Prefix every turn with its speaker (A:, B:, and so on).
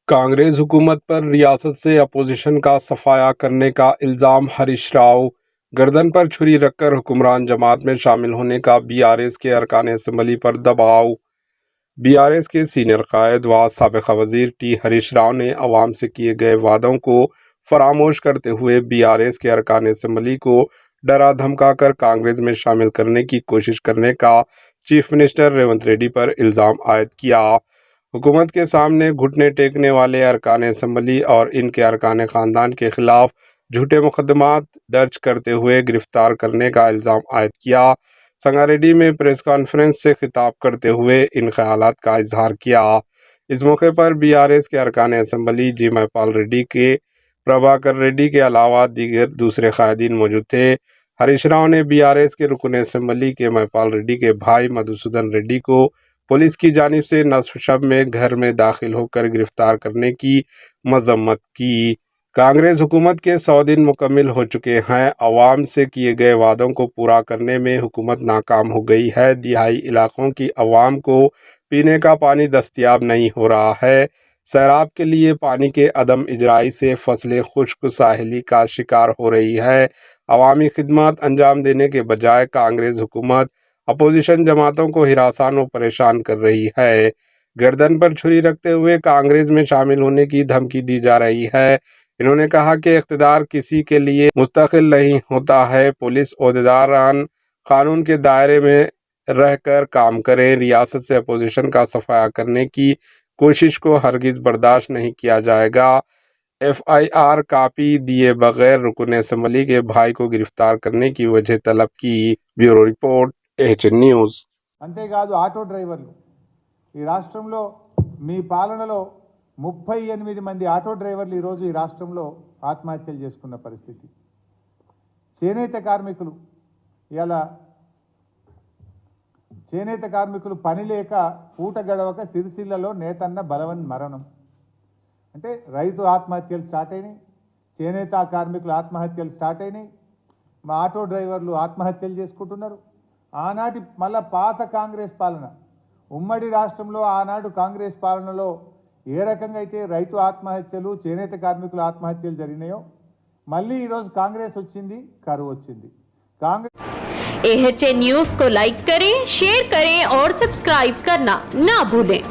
A: कांग्रेस हुकूमत पर रियासत से अपोजिशन का सफाया करने का इल्ज़ाम। हरीश राव गर्दन पर छुरी रखकर हुक्मरान जमात में शामिल होने का बीआरएस के अरकान असम्बली पर दबाव। बीआरएस के सीनियर कायद व साबिक़ वज़ीर टी हरीश राव ने अवाम से किए गए वादों को फरामोश करते हुए बीआरएस के अरकान असम्बली को डरा धमका कर कांग्रेस में शामिल करने की कोशिश करने का चीफ मिनिस्टर रेवंत रेड्डी पर इल्ज़ाम आयद किया। हुकूमत के सामने घुटने टेकने वाले अरकान असम्बली और इनके अरकान ख़ानदान के खिलाफ झूठे मुकदमात दर्ज करते हुए गिरफ्तार करने का इल्ज़ाम आयद किया। संगारेड्डी में प्रेस कॉन्फ्रेंस से खिताब करते हुए इन ख्यालात का इजहार किया। इस मौके पर बीआरएस के अरकान असम्बली जी महिपाल रेड्डी के प्रभाकर रेड्डी के अलावा दीगर दूसरे कायदीन मौजूद थे। हरीश राव ने बीआरएस के रुकन असम्बली के महिपाल रेड्डी के भाई मधुसूदन रेड्डी को पुलिस की जानिब से नस्फ शब में घर में दाखिल होकर गिरफ्तार करने की मजम्मत की। कांग्रेस हुकूमत के 100 दिन मुकम्मिल हो चुके हैं। अवाम से किए गए वादों को पूरा करने में हुकूमत नाकाम हो गई है। दिहाई इलाकों की अवाम को पीने का पानी दस्तयाब नहीं हो रहा है। सैराब के लिए पानी के अदम इजराई से फसलें खुश्क साहिली का शिकार हो रही है। अवामी खिदमत अंजाम देने के बजाय कांग्रेस हुकूमत अपोजिशन जमातों को हिरासान व परेशान कर रही है। गर्दन पर छुरी रखते हुए कांग्रेस में शामिल होने की धमकी दी जा रही है। इन्होंने कहा कि इख्तिदार किसी के लिए मुस्तकिल नहीं होता है। पुलिस ओहदेदारान कानून के दायरे में रहकर काम करें। रियासत से अपोजिशन का सफाया करने की कोशिश को हरगिज़ बर्दाश्त नहीं किया जाएगा। FIR कापी दिए बगैर रुकन असम्बली के भाई को गिरफ्तार करने की वजह तलब की। Bureau report AHN news.
B: అంతేకాదు ఆటో డ్రైవర్లు ఈ రాష్ట్రంలో మీ పాలనలో 38 మంది ఆటో డ్రైవర్లు ఈరోజు ఈ రాష్ట్రంలో ఆత్మహత్యలు చేసుకున్న పరిస్థితి. చేనేత కార్మికులు ఇలా చేనేత కార్మికులు పని లేక పూట గడవక సిరిసిల్లలో నేతన్న బలవన్ మరణం. అంటే రైతు ఆత్మహత్యలు స్టార్ట్ అయినాయి, చేనేత కార్మికులు ఆత్మహత్యలు స్టార్ట్ అయినాయి, మా ఆటో డ్రైవర్లు ఆత్మహత్యలు చేసుకుంటున్నారు. ఆనాటి మళ్ళా పాత కాంగ్రెస్ పాలన ఉమ్మడి రాష్ట్రంలో ఆనాడు కాంగ్రెస్ పాలనలో ఏ రకంగా అయితే రైతు ఆత్మహత్యలు చేనేత కార్మికుల ఆత్మహత్యలు జరిగినాయో మళ్ళీ ఈరోజు కాంగ్రెస్ వచ్చింది, కరువు వచ్చింది.
C: AHN न्यूज को लाइक करें, शेयर करें और सब्सक्राइब करना ना भूलें।